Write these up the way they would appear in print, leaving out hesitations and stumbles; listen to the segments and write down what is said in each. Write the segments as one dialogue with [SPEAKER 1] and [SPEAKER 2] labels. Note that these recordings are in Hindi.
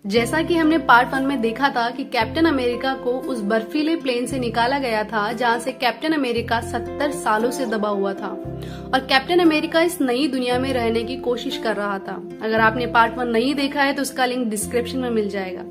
[SPEAKER 1] जैसा कि हमने पार्ट 1 में देखा था कि कैप्टन अमेरिका को उस बर्फीले प्लेन से निकाला गया था जहां से कैप्टन अमेरिका 70 सालों से दबा हुआ था और कैप्टन अमेरिका इस नई दुनिया में रहने की कोशिश कर रहा था। अगर आपने पार्ट 1 नहीं देखा है तो उसका लिंक डिस्क्रिप्शन में मिल जाएगा।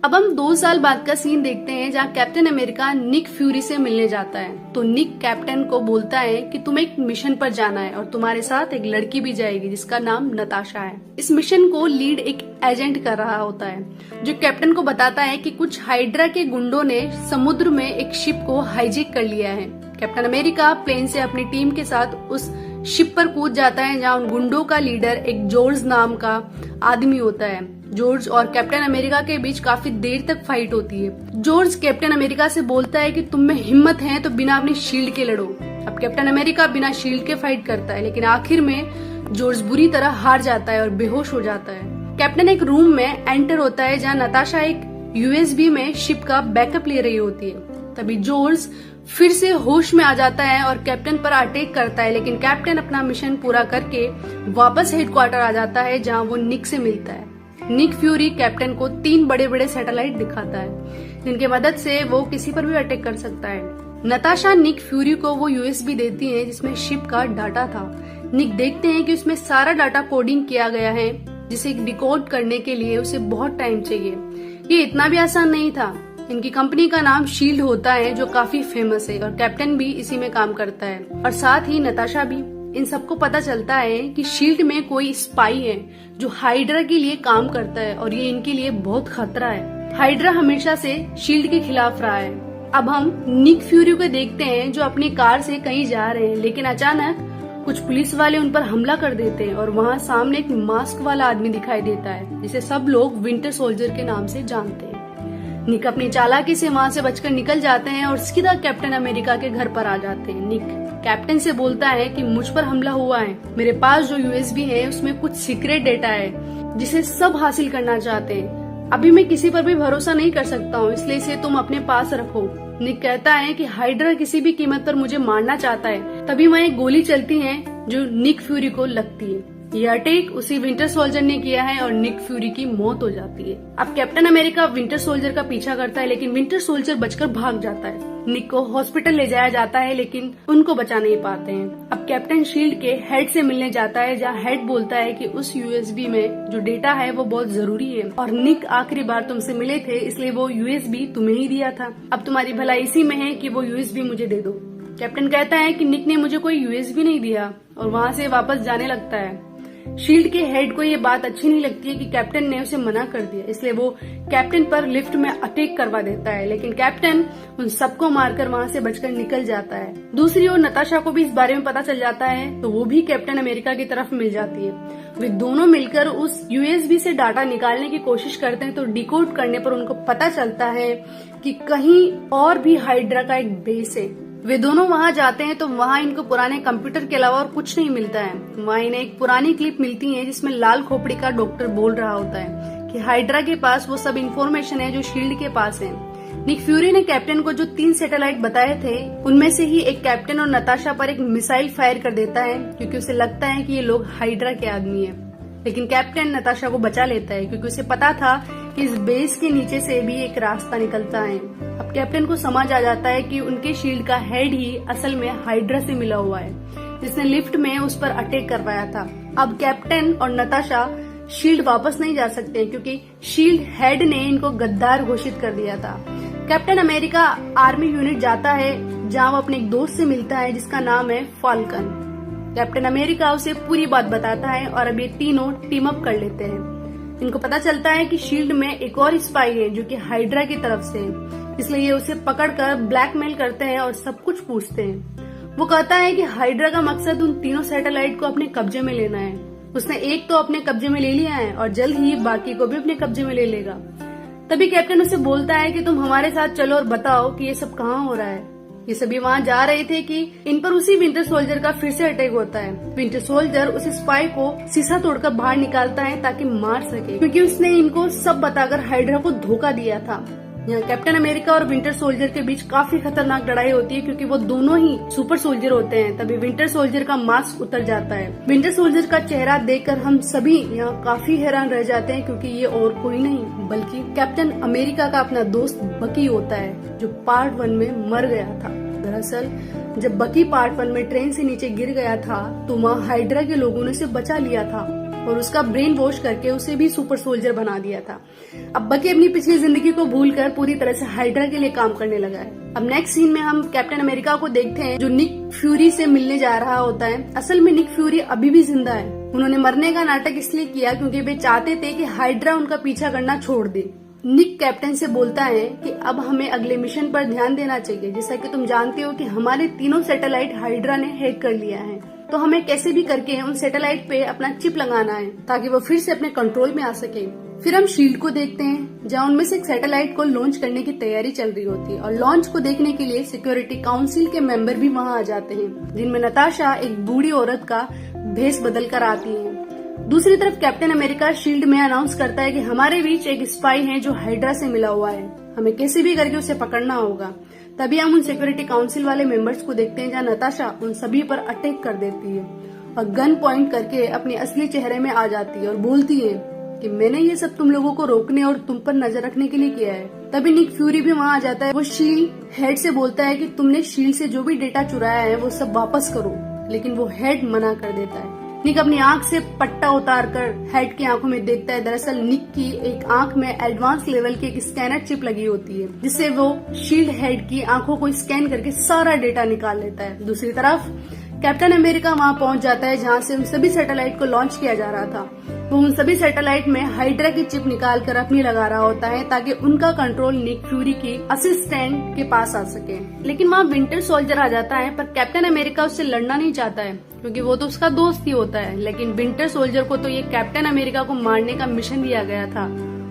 [SPEAKER 1] अब हम 2 साल बाद का सीन देखते हैं जहाँ कैप्टन अमेरिका निक फ्यूरी से मिलने जाता है। तो निक कैप्टन को बोलता है कि तुम्हें एक मिशन पर जाना है और तुम्हारे साथ एक लड़की भी जाएगी जिसका नाम नताशा है। इस मिशन को लीड एक एजेंट कर रहा होता है जो कैप्टन को बताता है कि कुछ हाइड्रा के गुंडों ने समुद्र में एक शिप को हाईजैक कर लिया है। कैप्टन अमेरिका प्लेन से अपनी टीम के साथ उस शिप पर कूद जाता है जहाँ उन गुंडों का लीडर एक जॉर्ज नाम का आदमी होता है। जॉर्ज और कैप्टन अमेरिका के बीच काफी देर तक फाइट होती है। जॉर्ज कैप्टन अमेरिका से बोलता है कि तुम में हिम्मत है तो बिना अपनी शील्ड के लड़ो। अब कैप्टन अमेरिका बिना शील्ड के फाइट करता है लेकिन आखिर में जॉर्ज बुरी तरह हार जाता है और बेहोश हो जाता है। कैप्टन एक रूम में एंटर होता है जहाँ नताशा एक यूएसबी में शिप का बैकअप ले रही होती है। तभी जॉर्ज फिर से होश में आ जाता है और कैप्टन पर अटैक करता है लेकिन कैप्टन अपना मिशन पूरा करके वापस हेडक्वार्टर आ जाता है जहाँ वो निक से मिलता है। निक फ्यूरी कैप्टन को 3 बड़े बड़े सैटेलाइट दिखाता है जिनकी मदद से वो किसी पर भी अटैक कर सकता है। नताशा निक फ्यूरी को वो यूएसबी देती है जिसमें शिप का डाटा था। निक देखते हैं कि उसमें सारा डाटा कोडिंग किया गया है जिसे डिकोड करने के लिए उसे बहुत टाइम चाहिए। ये इतना भी आसान नहीं था। इनकी कंपनी का नाम शील्ड होता है जो काफी फेमस है और कैप्टन भी इसी में काम करता है और साथ ही नताशा भी। इन सबको पता चलता है कि शील्ड में कोई स्पाई है जो हाइड्रा के लिए काम करता है और ये इनके लिए बहुत खतरा है। हाइड्रा हमेशा से शील्ड के खिलाफ रहा है। अब हम निक फ्यूरी को देखते हैं जो अपनी कार से कहीं जा रहे हैं लेकिन अचानक कुछ पुलिस वाले उन पर हमला कर देते हैं और वहाँ सामने एक मास्क वाला आदमी दिखाई देता है जिसे सब लोग विंटर सोल्जर के नाम से जानते हैं। निक अपनी चालाकी से वहाँ से बचकर निकल जाते हैं और सीधा कैप्टन अमेरिका के घर पर आ जाते हैं। निक कैप्टन से बोलता है कि मुझ पर हमला हुआ है, मेरे पास जो यूएसबी है उसमें कुछ सीक्रेट डेटा है जिसे सब हासिल करना चाहते हैं। अभी मैं किसी पर भी भरोसा नहीं कर सकता हूँ इसलिए इसे तुम अपने पास रखो। निक कहता है कि हाइड्रा किसी भी कीमत पर मुझे मारना चाहता है। तभी वहाँ एक गोली चलती है जो निक फ्यूरी को लगती है। यह अटैक उसी विंटर सोल्जर ने किया है और निक फ्यूरी की मौत हो जाती है। अब कैप्टन अमेरिका विंटर सोल्जर का पीछा करता है लेकिन विंटर सोल्जर बचकर भाग जाता है। निक को हॉस्पिटल ले जाया जाता है लेकिन उनको बचा नहीं पाते हैं। अब कैप्टन शील्ड के हेड से मिलने जाता है जहाँ हेड बोलता है कि उस यूएसबी में जो डेटा है वो बहुत जरूरी है और निक आखिरी बार तुमसे मिले थे इसलिए वो यूएसबी तुम्हें ही दिया था। अब तुम्हारी भलाई इसी में है कि वो यूएसबी मुझे दे दो। कैप्टन कहता है कि निक ने मुझे कोई यूएसबी नहीं दिया और वहाँ से वापस जाने लगता है। शील्ड के हेड को ये बात अच्छी नहीं लगती है कि कैप्टन ने उसे मना कर दिया इसलिए वो कैप्टन पर लिफ्ट में अटैक करवा देता है लेकिन कैप्टन उन सबको मारकर वहाँ से बचकर निकल जाता है। दूसरी ओर नताशा को भी इस बारे में पता चल जाता है तो वो भी कैप्टन अमेरिका की तरफ मिल जाती है। वे दोनों मिलकर उस यूएसबी से डाटा निकालने की कोशिश करते हैं तो डिकोड करने पर उनको पता चलता है कि कहीं और भी हाइड्रा का एक बेस है। वे दोनों वहां जाते हैं तो वहां इनको पुराने कंप्यूटर के अलावा और कुछ नहीं मिलता है। वहां इन्हें एक पुरानी क्लिप मिलती है जिसमें लाल खोपड़ी का डॉक्टर बोल रहा होता है कि हाइड्रा के पास वो सब इन्फॉर्मेशन है जो शील्ड के पास है। निक फ्यूरी ने कैप्टन को जो 3 सैटेलाइट बताए थे उनमें से ही एक कैप्टन और नताशा पर एक मिसाइल फायर कर देता है क्योंकि उसे लगता है कि ये लोग हाइड्रा के आदमी है। लेकिन कैप्टन नताशा को बचा लेता है क्योंकि उसे पता था कि इस बेस के नीचे से भी एक रास्ता निकलता है। अब कैप्टन को समझ आ जाता है कि उनके शील्ड का हेड ही असल में हाइड्रा से मिला हुआ है जिसने लिफ्ट में उस पर अटैक करवाया था। अब कैप्टन और नताशा शील्ड वापस नहीं जा सकते क्योंकि शील्ड हेड ने इनको गद्दार घोषित कर दिया था। कैप्टन अमेरिका आर्मी यूनिट जाता है जहाँ वो अपने एक दोस्त से मिलता है जिसका नाम है फाल्कन। कैप्टन अमेरिका उसे पूरी बात बताता है और अब ये तीनों टीम अप कर लेते हैं। इनको पता चलता है कि शील्ड में एक और स्पाई है जो कि हाइड्रा की तरफ से है इसलिए ये उसे पकड़कर ब्लैकमेल करते हैं और सब कुछ पूछते हैं। वो कहता है कि हाइड्रा का मकसद उन तीनों सैटेलाइट को अपने कब्जे में लेना है। उसने एक तो अपने कब्जे में ले लिया है और जल्द ही बाकी को भी अपने कब्जे में ले लेगा। तभी कैप्टन उसे बोलता है कि तुम हमारे साथ चलो और बताओ कि ये सब कहाँ हो रहा है। ये सभी वहाँ जा रहे थे कि इन पर उसी विंटर सोल्जर का फिर से अटैक होता है। विंटर सोल्जर उस स्पाई को शीशा तोड़कर बाहर निकालता है ताकि मार सके क्योंकि उसने इनको सब बताकर हाइड्रा को धोखा दिया था। यहाँ कैप्टन अमेरिका और विंटर सोल्जर के बीच काफी खतरनाक लड़ाई होती है, क्योंकि वो दोनों ही सुपर सोल्जर होते हैं। तभी विंटर सोल्जर का मास्क उतर जाता है। विंटर सोल्जर का चेहरा देखकर हम सभी यहाँ काफी हैरान रह जाते हैं, क्योंकि ये और कोई नहीं बल्कि कैप्टन अमेरिका का अपना दोस्त बकी होता है, जो पार्ट 1 में मर गया था। दरअसल जब बकी पार्ट 1 में ट्रेन से नीचे गिर गया था तो वहाँ हाइड्रा के लोगों ने उसे बचा लिया था और उसका ब्रेन वॉश करके उसे भी सुपर सोल्जर बना दिया था। अब बकी अपनी पिछली जिंदगी को भूलकर पूरी तरह से हाइड्रा के लिए काम करने लगा है। अब नेक्स्ट सीन में हम कैप्टन अमेरिका को देखते हैं, जो निक फ्यूरी से मिलने जा रहा होता है। असल में निक फ्यूरी अभी भी जिंदा है। उन्होंने मरने का नाटक इसलिए किया क्योंकि वे चाहते थे कि हाइड्रा उनका पीछा करना छोड़ दे। निक कैप्टन से बोलता है कि अब हमें अगले मिशन पर ध्यान देना चाहिए। जैसा कि तुम जानते हो कि हमारे तीनों सैटेलाइट हाइड्रा ने हैक कर लिया है, तो हमें कैसे भी करके उन सैटेलाइट पे अपना चिप लगाना है ताकि वो फिर से अपने कंट्रोल में आ सके। फिर हम शील्ड को देखते हैं, जहाँ उनमें से एक सैटेलाइट को लॉन्च करने की तैयारी चल रही होती है और लॉन्च को देखने के लिए सिक्योरिटी काउंसिल के मेंबर भी वहाँ आ जाते हैं, जिनमें नताशा एक बूढ़ी औरत का भेष बदल कर आती है। दूसरी तरफ कैप्टन अमेरिका शील्ड में अनाउंस करता है कि हमारे बीच एक स्पाई है जो हाइड्रा से मिला हुआ है, हमें कैसे भी करके उसे पकड़ना होगा। तभी हम उन सिक्योरिटी काउंसिल वाले मेंबर्स को देखते हैं, जहाँ नताशा उन सभी पर अटैक कर देती है और गन पॉइंट करके अपने असली चेहरे में आ जाती है और बोलती है कि मैंने ये सब तुम लोगों को रोकने और तुम पर नजर रखने के लिए किया है। तभी निक फ्यूरी भी वहाँ आ जाता है। वो शील्ड हेड से बोलता है कि तुमने शील्ड से जो भी डेटा चुराया है वो सब वापस करो, लेकिन वो हेड मना कर देता है। निक अपनी आंख से पट्टा उतारकर हेड की आंखों में देखता है। दरअसल निक की एक आंख में एडवांस लेवल की एक स्कैनर चिप लगी होती है, जिससे वो शील्ड हेड की आंखों को स्कैन करके सारा डेटा निकाल लेता है। दूसरी तरफ कैप्टन अमेरिका वहां पहुंच जाता है, जहां से उन सभी सैटेलाइट को लॉन्च किया जा रहा था। वो उन सभी सैटेलाइट में हाइड्रा की चिप निकाल कर अपनी लगा रहा होता है ताकि उनका कंट्रोल निक फ्यूरी की असिस्टेंट के पास आ सके। लेकिन वहाँ विंटर सोल्जर आ जाता है, पर कैप्टन अमेरिका उससे लड़ना नहीं चाहता है, क्योंकि वो तो उसका दोस्त ही होता है। लेकिन विंटर सोल्जर को तो ये कैप्टन अमेरिका को मारने का मिशन दिया गया था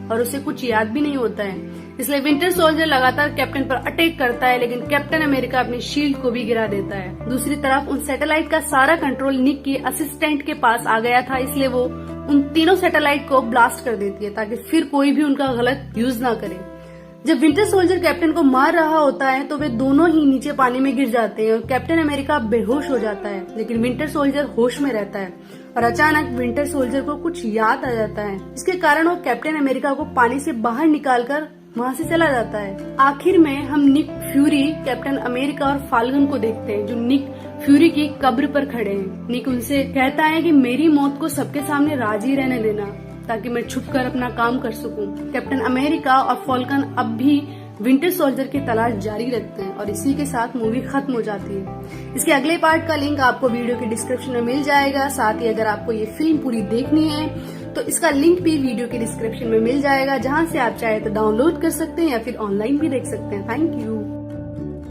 [SPEAKER 1] और उसे कुछ याद भी नहीं होता है, इसलिए विंटर सोल्जर लगातार कैप्टन पर अटैक करता है, लेकिन कैप्टन अमेरिका अपनी शील्ड को भी गिरा देता है। दूसरी तरफ उन सैटेलाइट का सारा कंट्रोल निक की असिस्टेंट के पास आ गया था, इसलिए वो उन तीनों सैटेलाइट को ब्लास्ट कर देती है ताकि फिर कोई भी उनका गलत यूज ना करे। जब विंटर सोल्जर कैप्टन को मार रहा होता है तो वे दोनों ही नीचे पानी में गिर जाते हैं और कैप्टन अमेरिका बेहोश हो जाता है, लेकिन विंटर सोल्जर होश में रहता है और अचानक विंटर सोल्जर को कुछ याद आ जाता है, जिसके कारण वो कैप्टन अमेरिका को पानी से बाहर निकालकर वहाँ से चला जाता है। आखिर में हम निक फ्यूरी, कैप्टन अमेरिका और फाल्कन को देखते हैं, जो निक फ्यूरी की कब्र पर खड़े हैं। निक उनसे कहता है कि मेरी मौत को सबके सामने राजी रहने देना ताकि मैं छुपकर अपना काम कर सकूं। कैप्टन अमेरिका और फाल्कन अब भी विंटर सोल्जर की तलाश जारी रखते हैं और इसी के साथ मूवी खत्म हो जाती है। इसके अगले पार्ट का लिंक आपको वीडियो के डिस्क्रिप्शन में मिल जाएगा। साथ ही अगर आपको ये फिल्म पूरी देखनी है तो इसका लिंक भी वीडियो के डिस्क्रिप्शन में मिल जाएगा, जहां से आप चाहे तो डाउनलोड कर सकते हैं या फिर ऑनलाइन भी देख सकते हैं। Thank you.